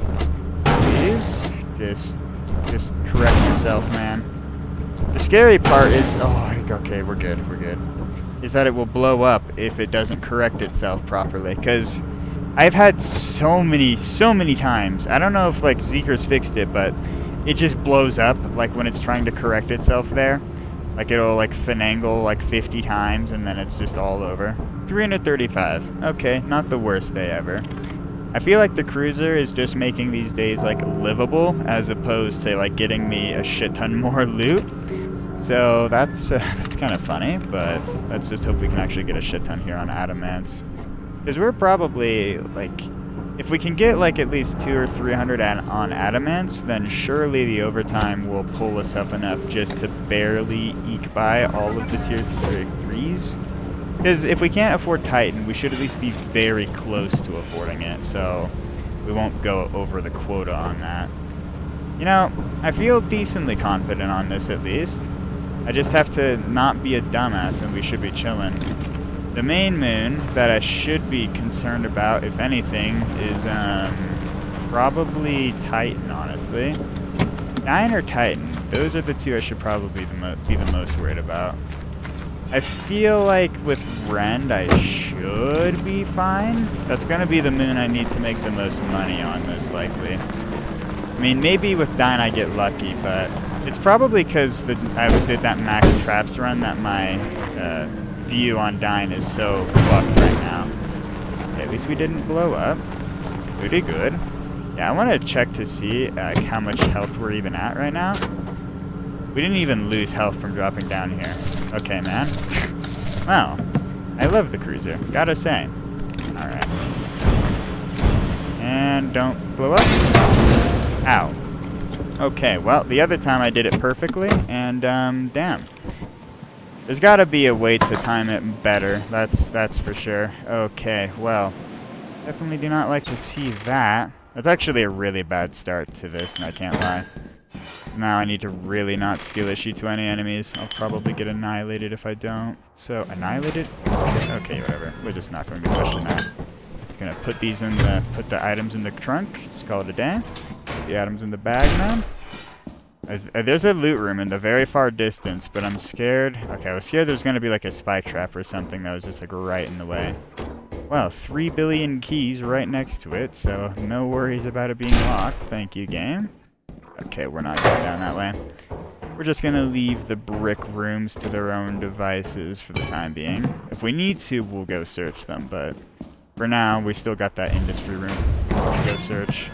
Please, just correct yourself, man. The scary part is, okay, we're good, is that it will blow up if it doesn't correct itself properly, because I've had so many times, I don't know if like Zeeker's fixed it, but it just blows up, like when it's trying to correct itself there. Like it'll like finagle like 50 times and then it's just all over. 335, okay, not the worst day ever. I feel like the cruiser is just making these days like livable as opposed to like getting me a shit ton more loot. So that's kind of funny, but let's just hope we can actually get a shit ton here on Adamance. Because we're probably like, if we can get like at least 200 or 300 on Adamance, then surely the overtime will pull us up enough just to barely eke by all of the tier 3s. Because if we can't afford Titan, we should at least be very close to affording it, so we won't go over the quota on that. You know, I feel decently confident on this at least. I just have to not be a dumbass and we should be chilling. The main moon that I should be concerned about, if anything, is probably Titan, honestly. Nine or Titan, those are the two I should probably be the most worried about. I feel like with Rend I should be fine. That's going to be the moon I need to make the most money on, most likely. I mean, maybe with Dine I get lucky, but it's probably because I did that max traps run that my view on Dine is so fucked right now. Okay, at least we didn't blow up. Pretty good. Yeah, I want to check to see how much health we're even at right now. We didn't even lose health from dropping down here. Okay, man. Wow. I love the cruiser, gotta say. Alright. And don't blow up. Ow. Okay, well, the other time I did it perfectly, and, damn. There's gotta be a way to time it better, that's for sure. Okay, well, definitely do not like to see that. That's actually a really bad start to this, and I can't lie. So now I need to really not skill issue to any enemies. I'll probably get annihilated if I don't. So, annihilated? Okay, whatever. We're just not going to question that. Just gonna put these in the, put the items in the trunk. Just call it a day. Put the items in the bag now. There's a loot room in the very far distance, but I'm scared. Okay, I was scared there's gonna be like a spy trap or something that was just like right in the way. Well, 3 billion keys right next to it, so no worries about it being locked. Thank you, game. Okay, we're not going down that way. We're just gonna leave the brick rooms to their own devices for the time being. If we need to, we'll go search them, but for now, we still got that industry room we can go search.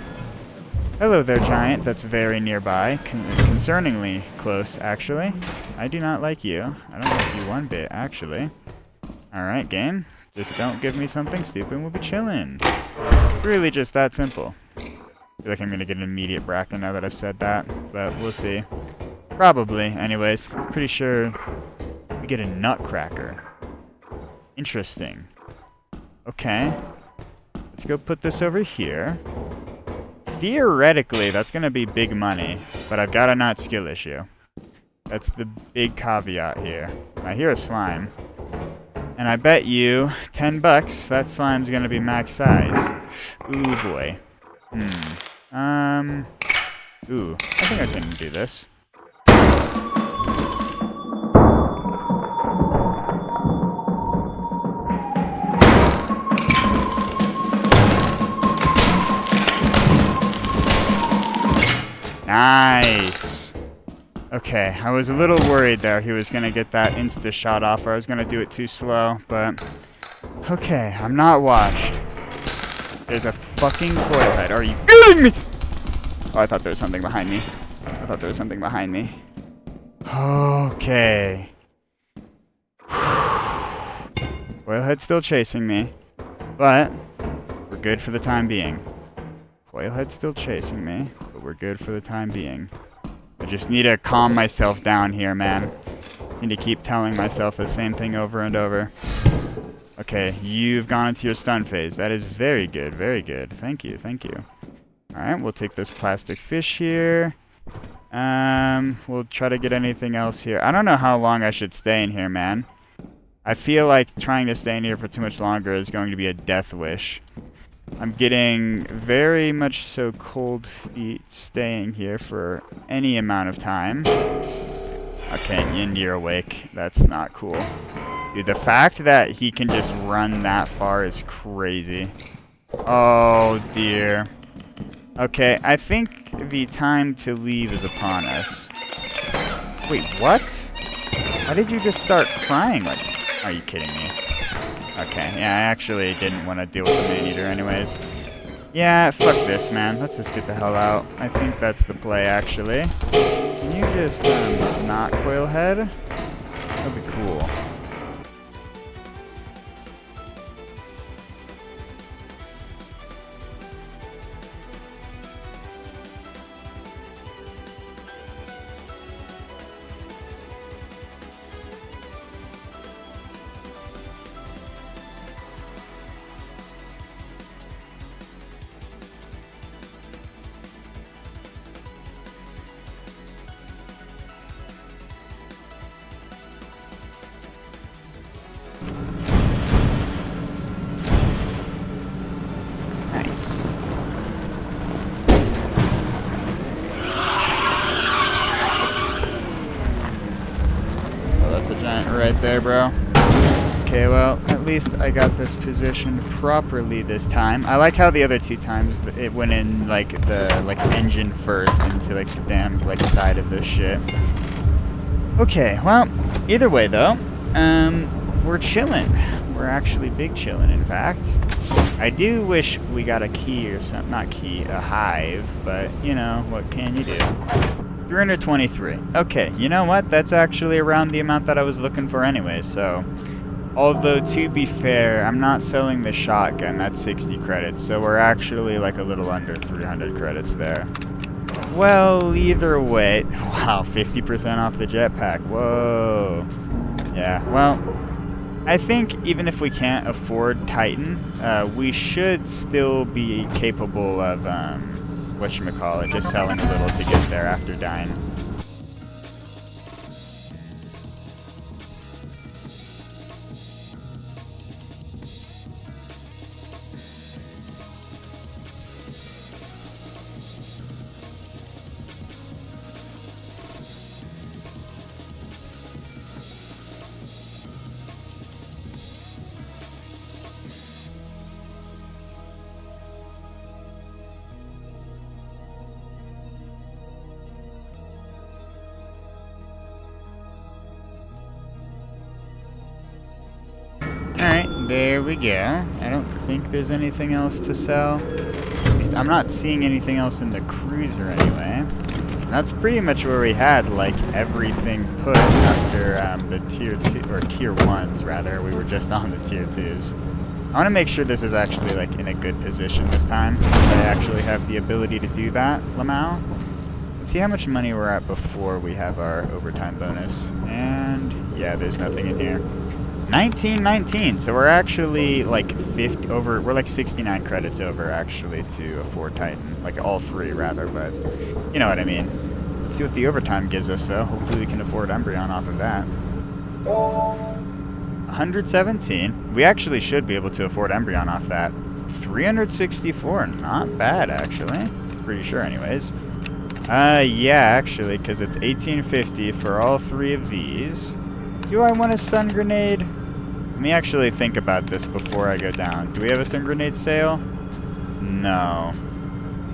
Hello there, giant. That's very nearby. Concerningly close, actually. I do not like you. I don't like you one bit, actually. Alright, game. Just don't give me something stupid and we'll be chilling. It's really just that simple. I feel like I'm gonna get an immediate bracken now that I've said that, but we'll see. Probably, anyways. Pretty sure we get a nutcracker. Interesting. Okay. Let's go put this over here. Theoretically, that's going to be big money, but I've got to not skill issue. That's the big caveat here. I hear a slime. And I bet you 10 bucks, that slime's going to be max size. Ooh, boy. Ooh, I think I can do this. Nice. Okay, I was a little worried there he was going to get that insta-shot off, or I was going to do it too slow, but... Okay, I'm not washed. There's a fucking coil head. Are you kidding me? Oh, I thought there was something behind me. I thought there was something behind me. Okay. Coilhead's still chasing me, but we're good for the time being. Coilhead's still chasing me, but we're good for the time being. I just need to calm myself down here, man. I need to keep telling myself the same thing over and over. Okay, you've gone into your stun phase. That is very good, very good. Thank you, thank you. Alright, we'll take this plastic fish here. We'll try to get anything else here. I don't know how long I should stay in here, man. I feel like trying to stay in here for too much longer is going to be a death wish. I'm getting very much so cold feet staying here for any amount of time. Okay, and you're awake. That's not cool. Dude, the fact that he can just run that far is crazy. Oh, dear. Okay, I think the time to leave is upon us. Wait, what? Why did you just start crying? Like, are you kidding me? Okay, yeah, I actually didn't want to deal with the man-eater anyways. Yeah, fuck this, man. Let's just get the hell out. I think that's the play, actually. Can you just, not Coilhead? That'd be cool. Right there, bro. Okay, well, at least I got this positioned properly this time. I like how the other two times it went in like the engine first into like the damn side of this shit. Okay, well, either way though, we're chilling. We're actually big chilling, in fact. I do wish we got a key or something, not key, a hive, but you know, what can you do? 323. Okay, you know what? That's actually around the amount that I was looking for anyway, so Although, to be fair, I'm not selling the shotgun. That's 60 credits. So we're actually like a little under 300 credits there. Well, either way. Wow, 50% off the jetpack. Whoa. Yeah, well, I think even if we can't afford Titan, we should still be capable of, whatchamacallit, just selling a little to get there after dying. Alright, there we go. I don't think there's anything else to sell. At least I'm not seeing anything else in the cruiser anyway. That's pretty much where we had, like, everything put after the tier 2, or tier 1s rather. We were just on the tier 2s. I want to make sure this is actually, like, in a good position this time. I actually have the ability to do that, Lamau. Let's see how much money we're at before we have our overtime bonus. And, yeah, there's nothing in here. 1919, so we're actually like 50 over, we're like 69 credits over actually to afford Titan, like all three rather, but you know what I mean. Let's see what the overtime gives us though. Hopefully we can afford Embrion off of that. 117, we actually should be able to afford Embrion off that. 364, not bad actually, pretty sure anyways. Yeah, actually, because it's 1850 for all three of these. Do I want a stun grenade? Let me actually think about this before I go down. Do we have a stun grenade sale? No.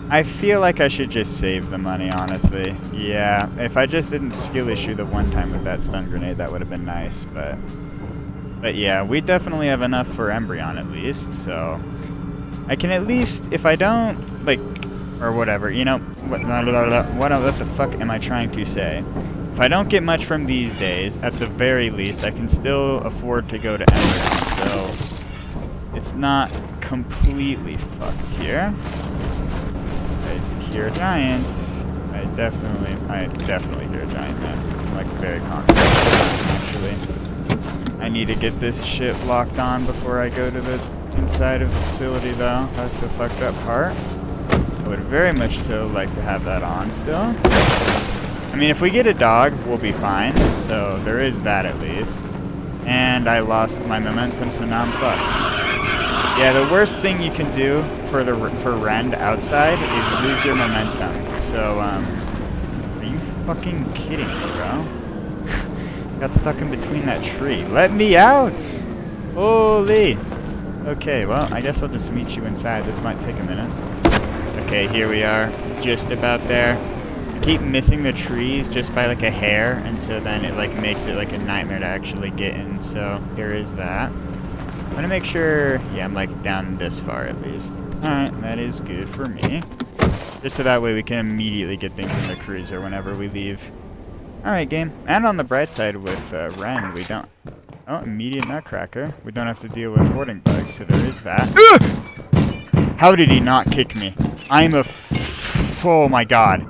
I feel like I should just save the money, honestly. Yeah, if I just didn't skill issue the one time with that stun grenade, that would have been nice, but yeah, we definitely have enough for Embrion at least, so I can at least, if I don't, like, or whatever, you know, what the fuck am I trying to say? If I don't get much from these days, at the very least, I can still afford to go to Embrion, so it's not completely fucked here. I hear a giant. I definitely hear a giant, man. I'm like very confident, actually. I need to get this shit locked on before I go to the inside of the facility, though. That's the fucked up part. I would very much still like to have that on still. I mean, if we get a dog, we'll be fine. So there is that at least. And I lost my momentum, so now I'm fucked. Yeah, the worst thing you can do for Rend outside is lose your momentum. So, are you fucking kidding me, bro? Got stuck in between that tree. Let me out! Holy! Okay, well, I guess I'll just meet you inside. This might take a minute. Okay, here we are. Just about there. Keep missing the trees just by like a hair, and so then it like makes it like a nightmare to actually get in, so there is that. I'm gonna make sure, yeah, I'm like down this far at least. Alright, that is good for me. Just so that way we can immediately get things in the cruiser whenever we leave. Alright, game. And on the bright side with Rend, we don't... Oh, immediate nutcracker. We don't have to deal with hoarding bugs, so there is that. How did he not kick me? I'm a... Oh my god.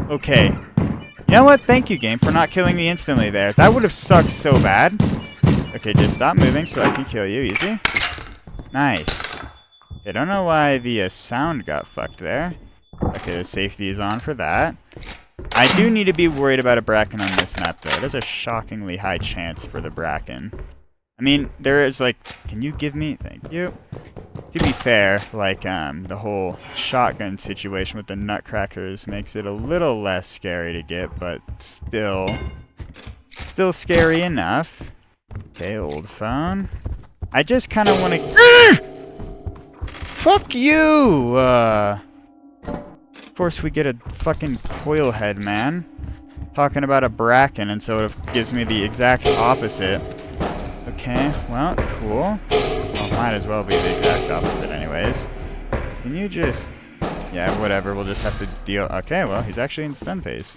Okay. You know what? Thank you, game, for not killing me instantly there. That would have sucked so bad. Okay, just stop moving so I can kill you. Easy. Nice. I don't know why the sound got fucked there. Okay, the safety is on for that. I do need to be worried about a Bracken on this map, though. There's a shockingly high chance for the Bracken. I mean, there is, like... Can you give me... Thank you. To be fair, like, the whole shotgun situation with the nutcrackers makes it a little less scary to get, but still scary enough. Okay, old phone. I just kind of want to... Fuck you! Of course we get a fucking coil head, man. Talking about a Bracken, and so it gives me the exact opposite. Okay, well, cool. Well, might as well be the exact opposite anyways. Can you just... Yeah, whatever, we'll just have to deal... Okay, well, he's actually in stun phase.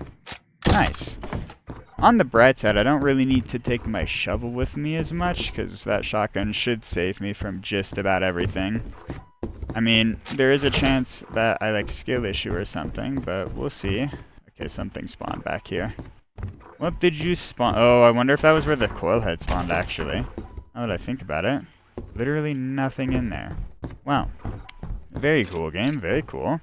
Nice. On the bright side, I don't really need to take my shovel with me as much, because that shotgun should save me from just about everything. I mean, there is a chance that I like skill issue or something, but we'll see. Okay, something spawned back here. What did you spawn? Oh, I wonder if that was where the coil head spawned, actually. Now that I think about it. Literally nothing in there. Wow. Very cool game, very cool.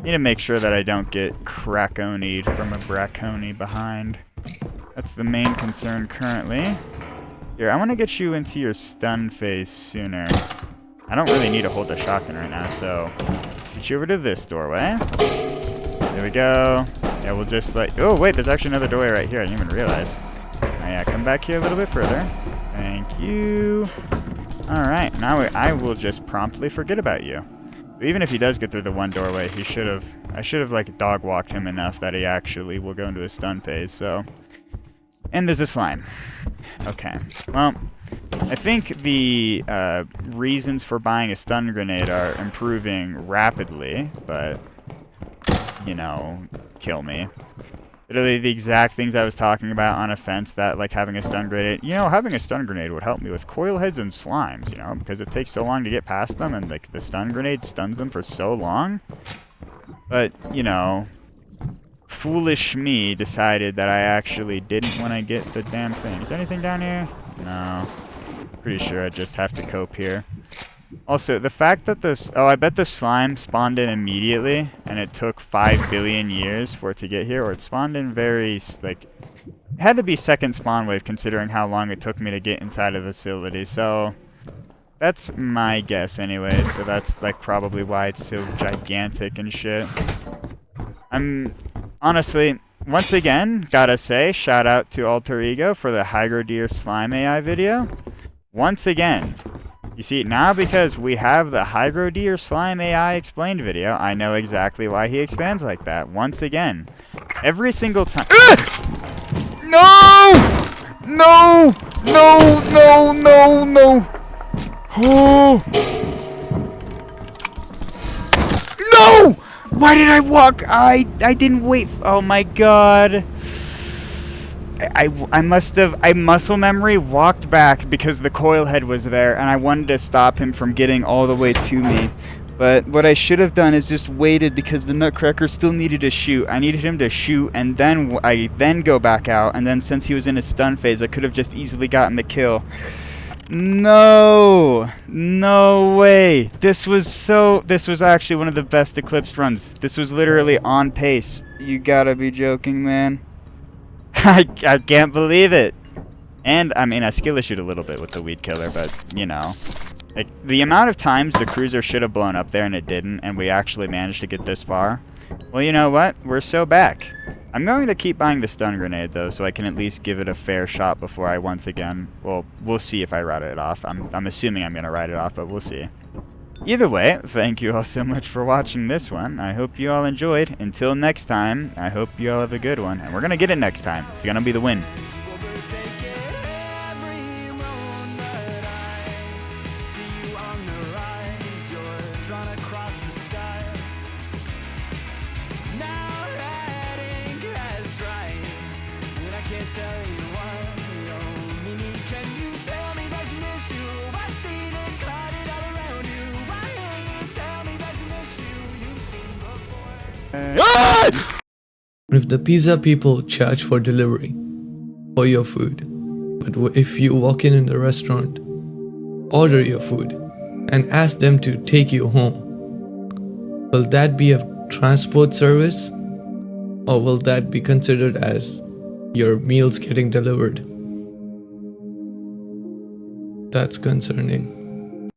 Need to make sure that I don't get crackonied from a braconi behind. That's the main concern currently. Here, I want to get you into your stun phase sooner. I don't really need to hold the shotgun right now, so get you over to this doorway. There we go. Yeah, we'll just like... Oh, wait, there's actually another doorway right here. I didn't even realize. Oh, yeah, come back here a little bit further. Thank you. Alright, now I will just promptly forget about you. Even if he does get through the one doorway, he should have... I should have, like, dog-walked him enough that he actually will go into a stun phase, so... And there's a slime. Okay. Well, I think the reasons for buying a stun grenade are improving rapidly, but... You know, kill me. Literally the exact things I was talking about on offense, that like having a stun grenade. You know, having a stun grenade would help me with coil heads and slimes, you know, because it takes so long to get past them, and like the stun grenade stuns them for so long. But, you know, foolish me decided that I actually didn't want to get the damn thing. Is there anything down here? No. Pretty sure I just have to cope here. Also, the fact that this... Oh, I bet the slime spawned in immediately, and it took 5 billion years for it to get here, or it spawned in very, like... It had to be second spawn wave, considering how long it took me to get inside of the facility, so... That's my guess anyway, so that's, like, probably why it's so gigantic and shit. I'm... Honestly, once again, gotta say, shout out to Alter Ego for the Hygrodeer Slime AI video. Once again... You see, now because we have the Hygrodeer Slime AI explained video, I know exactly why he expands like that. Once again. Every single time... No! No! No, no, no, no! Oh! No! Why did I walk? I didn't wait. Oh my god. I must have, I muscle memory walked back because the coil head was there, and I wanted to stop him from getting all the way to me. But what I should have done is just waited, because the Nutcracker still needed to shoot. I needed him to shoot, and then I go back out, and then since he was in a stun phase, I could have just easily gotten the kill. No! No way! This was actually one of the best Eclipsed runs. This was literally on pace. You gotta be joking, man. I can't believe it. And, I mean, I skill issued a little bit with the weed killer, but, you know. Like, the amount of times the cruiser should have blown up there and it didn't, and we actually managed to get this far. Well, you know what? We're so back. I'm going to keep buying the stun grenade, though, so I can at least give it a fair shot before I once again... Well, we'll see if I write it off. I'm assuming I'm going to write it off, but we'll see. Either way, thank you all so much for watching this one. I hope you all enjoyed. Until next time, I hope you all have a good one. And we're going to get it next time. It's going to be the win. If the pizza people charge for delivery for your food, but if you walk in the restaurant, order your food, and ask them to take you home, will that be a transport service, or will that be considered as your meals getting delivered? That's concerning.